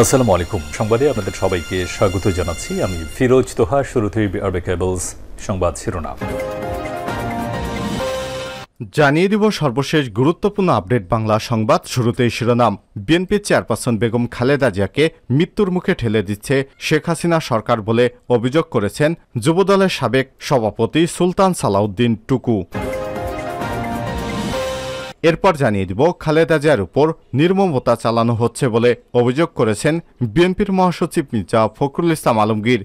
আসসালামু আলাইকুম। সংবাদে আপনাদের সবাইকে স্বাগত জানাচ্ছি। আমি ফিরোজ তোহা। শুরুতেই আরবে কেবলস সংবাদ শিরোনাম জানিয়ে দিব সর্বশেষ গুরুত্বপূর্ণ আপডেট বাংলা সংবাদ। শুরুতেই শিরোনাম। বিএনপির চেয়ারপারসন বেগম খালেদা জিয়াকে মৃত্যুর মুখে ঠেলে দিচ্ছে শেখ হাসিনা সরকার বলে অভিযোগ করেছেন যুবদলের সাবেক সভাপতি সুলতান সালাউদ্দিন টুকু। এরপর জানিয়ে দিব খালেদা জিয়ার উপর নির্মমতা চালানো হচ্ছে বলে অভিযোগ করেছেন বিএনপির মহাসচিব মির্জা ফখরুল ইসলাম আলমগীর।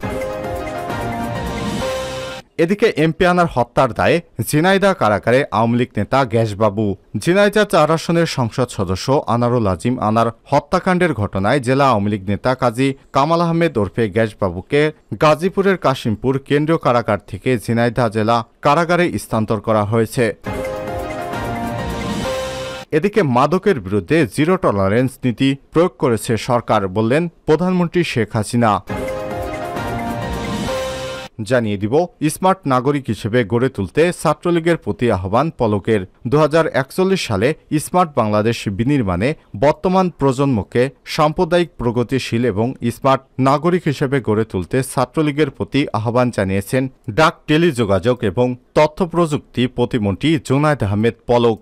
এদিকে এমপি আনার হত্যার দায়ে ঝিনাইদহ কারাগারে আওয়ামী লীগ নেতা গ্যাসবাবু। ঝিনাইদহ ৪ আসনের সংসদ সদস্য আনারুল আজিম আনার হত্যাকাণ্ডের ঘটনায় জেলা আওয়ামী লীগ নেতা কাজী কামাল আহমেদ ওরফে গ্যাসবাবুকে গাজীপুরের কাশিমপুর কেন্দ্রীয় কারাগার থেকে ঝিনাইদহ জেলা কারাগারে স্থানান্তর করা হয়েছে। এদিকে মাদকের বিরুদ্ধে জিরো টলারেন্স নীতি প্রয়োগ করেছে সরকার, বললেন প্রধানমন্ত্রী শেখ হাসিনা। জানিয়ে দিব স্মার্ট নাগরিক হিসেবে গড়ে তুলতে ছাত্রলীগের প্রতি আহ্বান পলকের। 2041 সালে স্মার্ট বাংলাদেশ বিনির্মাণে বর্তমান প্রজন্মকে সাম্প্রদায়িক, প্রগতিশীল এবং স্মার্ট নাগরিক হিসেবে গড়ে তুলতে ছাত্রলীগের প্রতি আহ্বান জানিয়েছেন ডাক, টেলিযোগাযোগ এবং তথ্য প্রযুক্তি প্রতিমন্ত্রী জুনায়েদ আহমেদ পলক।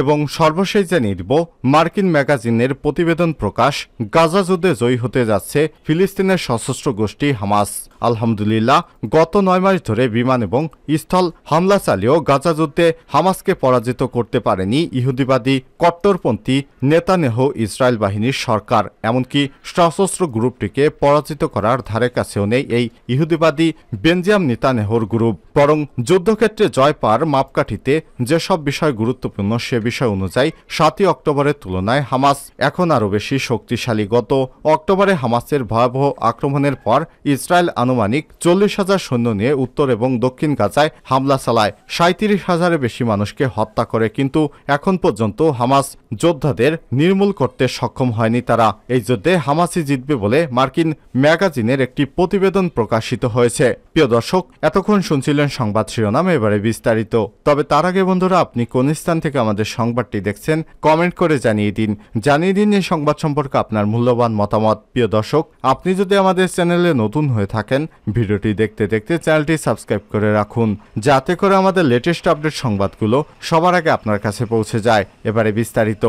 এবং সর্বশেষ জানিয়ে দিব মার্কিন ম্যাগাজিনের প্রতিবেদন প্রকাশ, গাজা যুদ্ধে জয়ী হতে যাচ্ছে ফিলিস্তিনের সশস্ত্র গোষ্ঠী হামাস। আলহামদুলিল্লাহ, গত 9 মাস ধরে বিমান এবং স্থল হামলা চালিয়েও গাজা যুদ্ধে হামাসকে পরাজিত করতে পারেনি ইহুদিবাদী কট্টরপন্থী নেতানেহু ইসরায়েল বাহিনীর সরকার। এমনকি সশস্ত্র গ্রুপটিকে পরাজিত করার ধারে কাছেও নেই এই ইহুদিবাদী বেনজামিন নেতানেহুর গ্রুপ। বরং যুদ্ধক্ষেত্রে জয় পাওয়ার মাপকাঠিতে যেসব বিষয় গুরুত্বপূর্ণ সে বিষয় অনুযায়ী 7ই অক্টোবরের তুলনায় হামাস এখন আরও বেশি শক্তিশালী। গত অক্টোবরে হামাসের ভয়াবহ আক্রমণের পর ইসরায়েল আনুমানিক 40,000 সৈন্য নিয়ে উত্তর এবং দক্ষিণ গাজায় হামলা চালায়, 37,000-এর বেশি মানুষকে হত্যা করে। কিন্তু এখন পর্যন্ত হামাস যোদ্ধাদের নির্মূল করতে সক্ষম হয়নি তারা। এই যুদ্ধে হামাসই জিতবে বলে মার্কিন ম্যাগাজিনের একটি প্রতিবেদন প্রকাশিত হয়েছে। প্রিয় দর্শক, এতক্ষণ শুনছিলেন সংবাদ শিরোনাম, এবারে বিস্তারিত। তবে তার আগে বন্ধুরা, আপনি কোন স্থান থেকে আমাদের সংবাদটি দেখছেন কমেন্ট করে জানিয়ে দিন এই সংবাদ সম্পর্কে আপনার মূল্যবান মতামত। প্রিয় দর্শক, আপনি যদি আমাদের চ্যানেলে নতুন হয়ে থাকেন, ভিডিওটি দেখতে দেখতে চ্যানেলটি সাবস্ক্রাইব করে রাখুন, যাতে করে আমাদের লেটেস্ট আপডেট সংবাদগুলো সবার আগে আপনার কাছে পৌঁছে যায়। এবারে বিস্তারিত।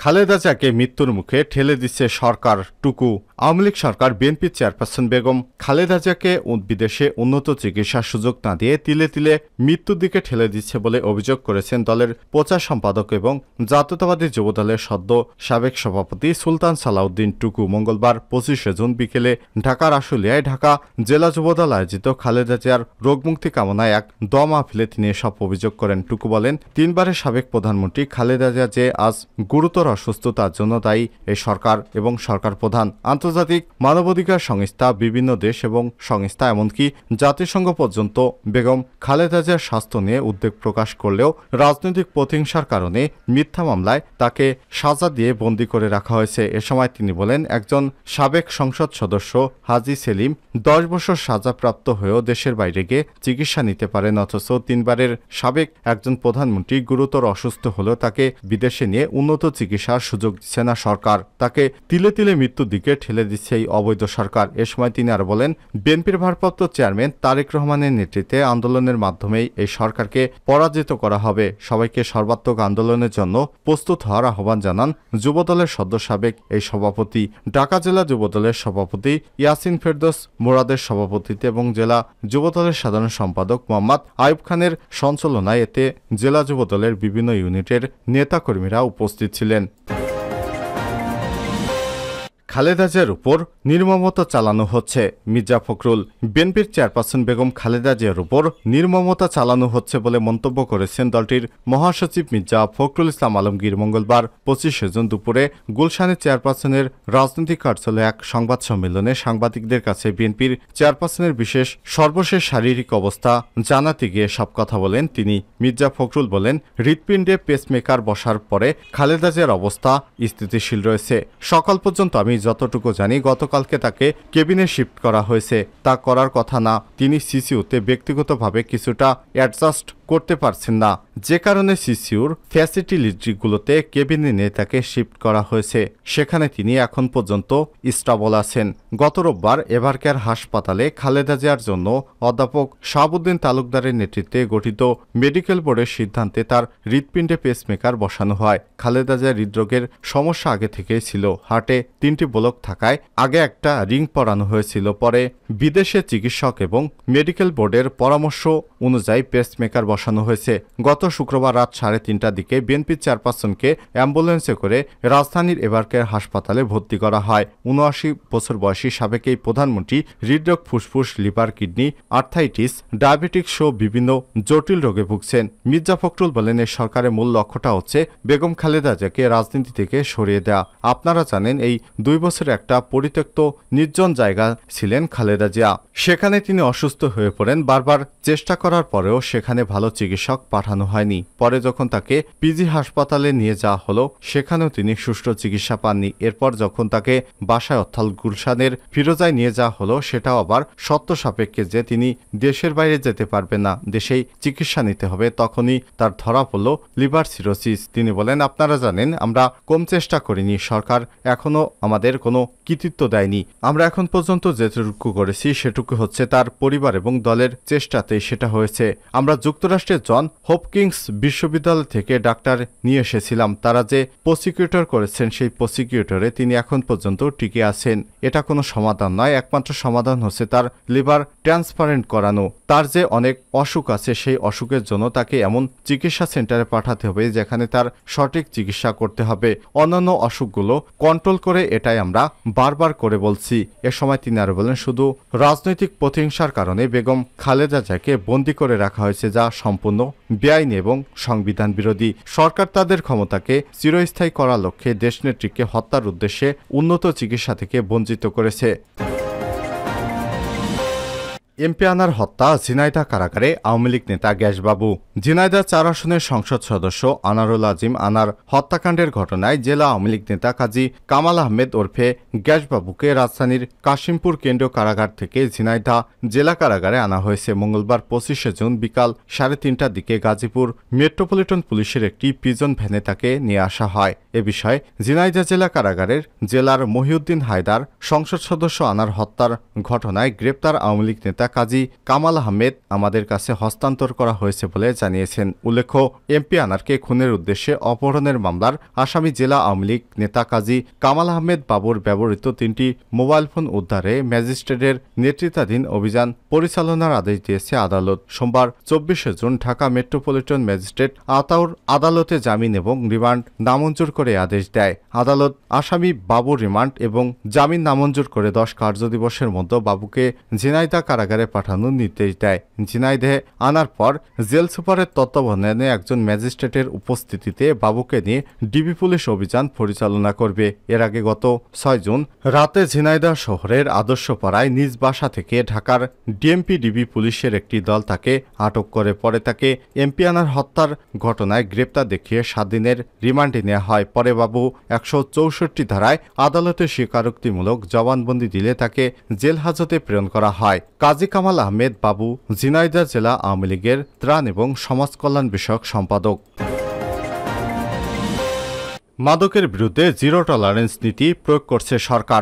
খালেদা জিয়াকে মৃত্যুর মুখে ঠেলে দিচ্ছে সরকার টুকু। আওয়ামী লীগ সরকার বিএনপির চেয়ারপারসন বেগম খালেদা জিয়াকে বিদেশে উন্নত চিকিৎসার সুযোগ না দিয়ে তিলে তিলে মৃত্যুর দিকে ঠেলে দিচ্ছে বলে অভিযোগ করেছেন দলের প্রচার সম্পাদক এবং জাতীয়তাবাদী যুবদলের সদ্য সাবেক সভাপতি সুলতান সালাউদ্দিন টুকু। মঙ্গলবার 25শে জুন বিকেলে ঢাকার আশুলিয়ায় ঢাকা জেলা যুবদল আয়োজিত খালেদা জিয়ার রোগমুক্তি কামনায় এক দোয়া মাহফিলে তিনি এসব অভিযোগ করেন। টুকু বলেন, 3 বারের সাবেক প্রধানমন্ত্রী খালেদা জিয়া যে আজ গুরুতর অসুস্থতার জন্য দায়ী এই সরকার এবং সরকার প্রধান। আন্তর্জাতিক মানবাধিকার সংস্থা, বিভিন্ন দেশ এবং সংস্থা, এমনকি জাতিসংঘ পর্যন্ত বেগম খালেদা জিয়ার স্বাস্থ্য নিয়ে উদ্বেগ প্রকাশ করলেও রাজনৈতিক প্রতিহিংসার কারণে মিথ্যা মামলায় তাকে সাজা দিয়ে বন্দী করে রাখা হয়েছে। এ সময় তিনি বলেন, একজন সাবেক সংসদ সদস্য হাজী সেলিম 10 বছর সাজাপ্রাপ্ত হয়েও দেশের বাইরে গিয়ে চিকিৎসা নিতে পারেন, অথচ 3 বারের সাবেক একজন প্রধানমন্ত্রী গুরুতর অসুস্থ হলেও তাকে বিদেশে নিয়ে উন্নত চিকিৎসার সুযোগ দিচ্ছে না সরকার। তাকে তিলে তিলে মৃত্যুর দিকে ঠেলে দিচ্ছে এই অবৈধ সরকার। এ সময় তিনি আরো বলেন, বিএনপির ভারপ্রাপ্ত চেয়ারম্যান তারেক রহমানের নেতৃত্বে আন্দোলনের মাধ্যমেই এই সরকারকে পরাজিত করা হবে। সবাইকে সর্বাত্মক আন্দোলনের জন্য প্রস্তুত হওয়ার আহ্বান জানান যুবদলের সদ্য সাবেক এই সভাপতি। ঢাকা জেলা যুবদলের সভাপতি ইয়াসিন ফেরদৌস মুরাদের সভাপতিত্বে এবং জেলা যুবদলের সাধারণ সম্পাদক মোহাম্মদ আইয়ুব খানের সঞ্চালনায় এতে জেলা যুবদলের বিভিন্ন ইউনিটের নেতাকর্মীরা উপস্থিত ছিলেন। খালেদা জিয়ার উপর নির্মমতা চালানো হচ্ছে। মির্জা ফখরুল। বিএনপির চেয়ারপারসন বেগম খালেদা জিয়ার উপর নির্মমতা চালানো হচ্ছে বলে মন্তব্য করেছেন দলটির মহাসচিব মির্জা ফখরুল ইসলাম আলমগীর। মঙ্গলবার 25শে জুন দুপুরে গুলশানে চেয়ারপারসনের রাজনৈতিক কার্যালয়ে এক সংবাদ সম্মেলনে সাংবাদিকদের কাছে বিএনপির চেয়ারপারসনের সর্বশেষ শারীরিক অবস্থা জানাতে গিয়ে সব কথা বলেন তিনি। মির্জা ফখরুল বলেন, হৃৎপিণ্ডে পেসমেকার বসার পরে খালেদা জিয়ার অবস্থা স্থিতিশীল রয়েছে। সকাল পর্যন্ত আমি যতটুকু জানি, গতকালকে তাকে কেবিনে শিফট করা হয়েছে। তা করার কথা না। তিনি সিসিউতে ব্যক্তিগতভাবে কিছুটা অ্যাডজাস্ট করতে পারছেন না, যে কারণে সিসিউর ফ্যাসিলিটিগুলোতে কেবিনে নিয়ে তাকে শিফট করা হয়েছে। সেখানে তিনি এখন পর্যন্ত স্টেবল আছেন। গত রোববার এভারকেয়ার হাসপাতালে খালেদা জিয়ার জন্য অধ্যাপক শাহাবুদ্দিন তালুকদারের নেতৃত্বে গঠিত মেডিকেল বোর্ডের সিদ্ধান্তে তার হৃৎপিণ্ডে পেসমেকার বসানো হয়। খালেদা জিয়ার হৃদরোগের সমস্যা আগে থেকেই ছিল। হার্টে 3টি ব্লক থাকায় আগে একটা রিং পরানো হয়েছিল, পরে বিদেশে চিকিৎসক এবং মেডিকেল বোর্ডের পরামর্শ অনুযায়ী পেসমেকার বসানো হয়েছে। গত শুক্রবার রাত 3:30টার দিকে বিএনপি চেয়ারপারসনকে অ্যাম্বুলেন্সে করে রাজধানীর এভারকেয়ার হাসপাতালে ভর্তি করা হয়। 79 বছর বয়সী সাবেক এই প্রধানমন্ত্রী হৃদরোগ, ফুসফুস, লিভার, কিডনি, আর্থাইটিস, ডায়াবেটিক্স সহ বিভিন্ন জটিল রোগে ভুগছেন। মির্জা ফখরুল বলেন, এই সরকারের মূল লক্ষ্যটা হচ্ছে বেগম খালেদা জিয়াকে রাজনীতি থেকে সরিয়ে দেয়া। আপনারা জানেন, এই 2 বছর একটা পরিত্যক্ত নির্জন জায়গা ছিলেন খালেদা জিয়া। সেখানে তিনি অসুস্থ হয়ে পড়েন। বারবার চেষ্টা করার পরেও সেখানে ভালো চিকিৎসক পাঠানো হয়নি। পরে যখন তাকে পিজি হাসপাতালে নিয়ে যাওয়া হলো, সেখানেও তিনি সুষ্ঠু চিকিৎসা পাননি। এরপর যখন তাকে বাসায় অর্থাৎ গুলশানের ফিরোজায় নিয়ে যাওয়া হলো, সেটাও আবার শর্ত সাপেক্ষে যে তিনি দেশের বাইরে যেতে পারবেন না, দেশেই চিকিৎসা নিতে হবে। তখনই তার ধরা পড়ল লিভার সিরোসিস। তিনি বলেন, আপনারা জানেন, আমরা কম চেষ্টা করিনি, সরকার এখনো আমাদের কোনো কৃতিত্ব দেয়নি। আমরা এখন পর্যন্ত যেটুকু করেছি সেটুকু হচ্ছে তার পরিবার এবং দলের চেষ্টাতেই সেটা হয়েছে। আমরা যুক্তরাষ্ট্রের জন হপকিংস বিশ্ববিদ্যালয় থেকে ডাক্তার নিয়ে এসেছিলাম। তারা যে প্রসিকিউটর করেছেন, সেই প্রসিকিউটরে তিনি এখন পর্যন্ত টিকে আছেন। এটা কোনো সমাধান নয়। একমাত্র সমাধান হচ্ছে তার লিভার ট্রান্সপ্লান্ট করানো। তার যে অনেক অসুখ আছে, সেই অসুখের জন্য তাকে এমন চিকিৎসা সেন্টারে পাঠাতে হবে যেখানে তার সঠিক চিকিৎসা করতে হবে। অন্যান্য অসুখগুলো কন্ট্রোল করে, এটাই আমরা বারবার করে বলছি। এ সময় তিনি আরো বলেন, শুধু রাজনৈতিক প্রতিহিংসার কারণে বেগম খালেদা জিয়াকে বন্দী করে রাখা হয়েছে, যা সম্পূর্ণ বেআইনি এবং সংবিধান বিরোধী। সরকার তাদের ক্ষমতাকে চিরস্থায়ী করার লক্ষ্যে দেশনেত্রীকে হত্যার উদ্দেশ্যে উন্নত চিকিৎসা থেকে বঞ্চিত করেছে। এমপি আনার হত্যা, ঝিনাইদহ কারাগারে আওয়ামী লীগ নেতা গ্যাসবাবু। ঝিনাইদহ 4 আসনের সংসদ সদস্য আনারুল আজিম আনার হত্যাকাণ্ডের ঘটনায় জেলা আওয়ামী লীগ নেতা কাজী কামাল আহমেদ ওরফে গ্যাসবাবুকে রাজধানীর কাশিমপুর কেন্দ্রীয় কারাগার থেকে ঝিনাইদহ জেলা কারাগারে আনা হয়েছে। মঙ্গলবার 25শে জুন বিকাল 3:30টার দিকে গাজীপুর মেট্রোপলিটন পুলিশের একটি পিজন ভ্যানে তাকে নিয়ে আসা হয়। এ বিষয়ে ঝিনাইদহ জেলা কারাগারের জেলার মহিউদ্দিন হায়দার সংসদ সদস্য আনার হত্যার ঘটনায় গ্রেপ্তার আওয়ামী লীগ নেতা কাজী কামাল আহমেদ আমাদের কাছে হস্তান্তর করা হয়েছে বলে জানিয়েছেন। উল্লেখ্য, এমপি আনারকে খুনের উদ্দেশ্যে অপহরণের মামলার আসামি জেলা আওয়ামী লীগ নেতা কাজী কামাল আহমেদ বাবুর ব্যবহৃত 3টি মোবাইল ফোন উদ্ধারে ম্যাজিস্ট্রেটের নেতৃত্বাধীন অভিযান পরিচালনার আদেশ দিয়েছে আদালত। সোমবার 24শে June Dhaka metropolitan magistrate Ataur আদালতে জামিন এবং রিমান্ড নামঞ্জুর করে আদেশ দেয়। আদালত আসামি বাবুর রিমান্ড এবং জামিন নামঞ্জুর করে 10 কার্যদিবসের মধ্যে বাবুকে ঝিনাইদহ কারাগারে পাঠানোর নির্দেশ দেয়। ঝিনাইদহে আনার পর জেল সুপারের তত্ত্বাবধানে একজন ম্যাজিস্ট্রেটের উপস্থিতিতে বাবুকে নিয়ে ডিবি পুলিশ অভিযান পরিচালনা করবে। এর আগে গত 6 জুন রাতে ঝিনাইদহ শহরের আদর্শপাড়ায় নিজ বাসা থেকে ঢাকার ডিএমপি ডিবি পুলিশের একটি দল তাকে আটক করে। পরে তাকে এমপি আনার হত্যার ঘটনায় গ্রেপ্তার দেখিয়ে 7 দিনের রিমান্ডে নেওয়া হয়। পরে বাবু 164 ধারায় আদালতে স্বীকারোক্তিমূলক জবানবন্দি দিলে তাকে জেল হাজতে প্রেরণ করা হয়। কাজী কামাল আহমেদ বাবু ঝিনাইদহ জেলা আওয়ামী লীগের ত্রাণ এবং সমাজ কল্যাণ বিষয়ক সম্পাদক। মাদকের বিরুদ্ধে জিরো টলারেন্স নীতি প্রয়োগ করছে সরকার।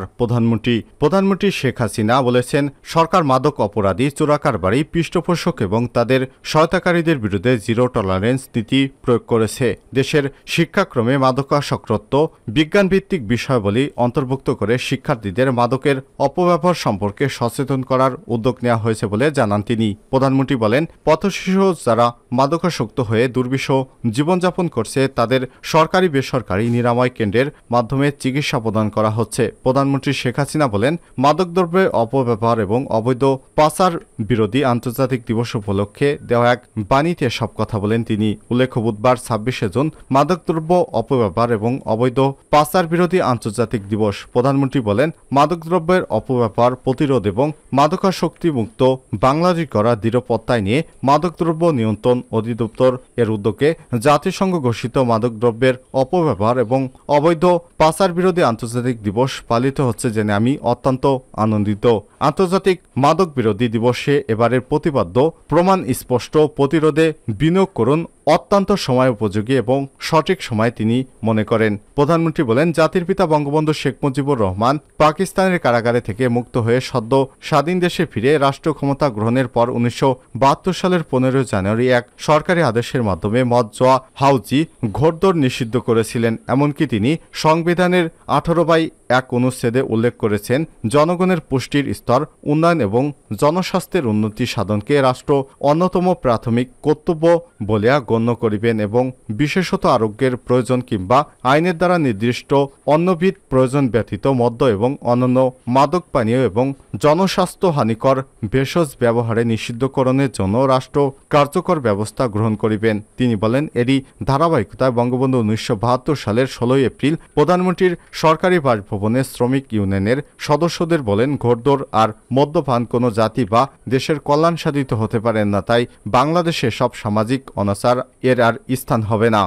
প্রধানমন্ত্রী শেখ হাসিনা বলেছেন, সরকার মাদক অপরাধী, চোরাকারবারি, পৃষ্ঠপোষক এবং তাদের সহায়তাকারীদের বিরুদ্ধে জিরো টলারেন্স নীতি প্রয়োগ করেছে। দেশের শিক্ষাক্রমে মাদকাসক্ত বিজ্ঞানভিত্তিক বিষয়াবলী অন্তর্ভুক্ত করে শিক্ষার্থীদের মাদকের অপব্যবহার সম্পর্কে সচেতন করার উদ্যোগ নেওয়া হয়েছে বলে জানান তিনি। প্রধানমন্ত্রী বলেন, পথশিশু যারা মাদকাসক্ত হয়ে দুর্বিষহ জীবনযাপন করছে, তাদের সরকারি বেসরকারি নিরাময় কেন্দ্রের মাধ্যমে চিকিৎসা প্রদান করা হচ্ছে। প্রধানমন্ত্রী শেখ হাসিনা বলেন, মাদকদ্রব্যের অপব্যবহার এবং অবৈধ পাচার বিরোধী আন্তর্জাতিক দিবস উপলক্ষে দেওয়া এক বাণীতে সব কথা বলেন তিনি। উল্লেখ্য, বুধবার 26শে জুন মাদকদ্রব্য অপব্যবহার এবং অবৈধ পাচার বিরোধী আন্তর্জাতিক দিবস। প্রধানমন্ত্রী বলেন, মাদকদ্রব্যের অপব্যবহার প্রতিরোধ এবং মাদকাসক্তি মুক্ত বাংলাদেশ গড়ার দৃঢ় প্রত্যয় নিয়ে মাদকদ্রব্য নিয়ন্ত্রণ নিয়ন্ত্রণ অধিদপ্তর এর উদ্যোগে জাতিসংঘ ঘোষিত মাদকদ্রব্যের অপব্যবহার এবং অবৈধ পাচার বিরোধী আন্তর্জাতিক দিবস পালিত হচ্ছে জেনে আমি অত্যন্ত আনন্দিত। আন্তর্জাতিক মাদক বিরোধী দিবসে এবারের প্রতিপাদ্য প্রমাণ স্পষ্ট, প্রতিরোধে বিনিয়োগ করুন অত্যন্ত সময় উপযোগী এবং সঠিক সময় তিনি মনে করেন। প্রধানমন্ত্রী বলেন, জাতির পিতা বঙ্গবন্ধু শেখ মুজিবুর রহমান পাকিস্তানের কারাগারে থেকে মুক্ত হয়ে সদ্য স্বাধীন দেশে ফিরে রাষ্ট্র ক্ষমতা গ্রহণের পর 1972 সালের 15 জানুয়ারি এক সরকারি আদেশের মাধ্যমে মদ, জুয়া, হাউজি, ঘোড়দৌড় নিষিদ্ধ করেছিলেন। এমনকি তিনি সংবিধানের 18/1 অনুচ্ছেদে উল্লেখ করেছেন, জনগণের পুষ্টির স্তর উন্নয়ন এবং জনস্বাস্থ্যের উন্নতি সাধনকে রাষ্ট্র অন্যতম প্রাথমিক কর্তব্য বলিয়া গণ্য করিবেন এবং বিশেষত আরোগ্যের প্রয়োজন কিংবা আইনের দ্বারা নির্দিষ্ট অন্যবিধ প্রয়োজন ব্যতীত মদ্য এবং অন্যান্য মাদক পানীয় এবং জনস্বাস্থ্য হানিকর ভেষজ ব্যবহারে নিষিদ্ধকরণের জন্য রাষ্ট্র কার্যকর ব্যবস্থা গ্রহণ করিবেন। তিনি বলেন, এরই ধারাবাহিকতায় বঙ্গবন্ধু 1972 সালের 16 এপ্রিল প্রধানমন্ত্রীর সরকারি বাসভবনে শ্রমিক ইউনিয়নের সদস্যদের বলেন, ঘোড়দৌড় আর মদ্যপান কোনো জাতি বা দেশের কল্যাণ সাধিত হতে পারে না, তাই বাংলাদেশে সব সামাজিক অনাচার এর আর স্থান হবে না।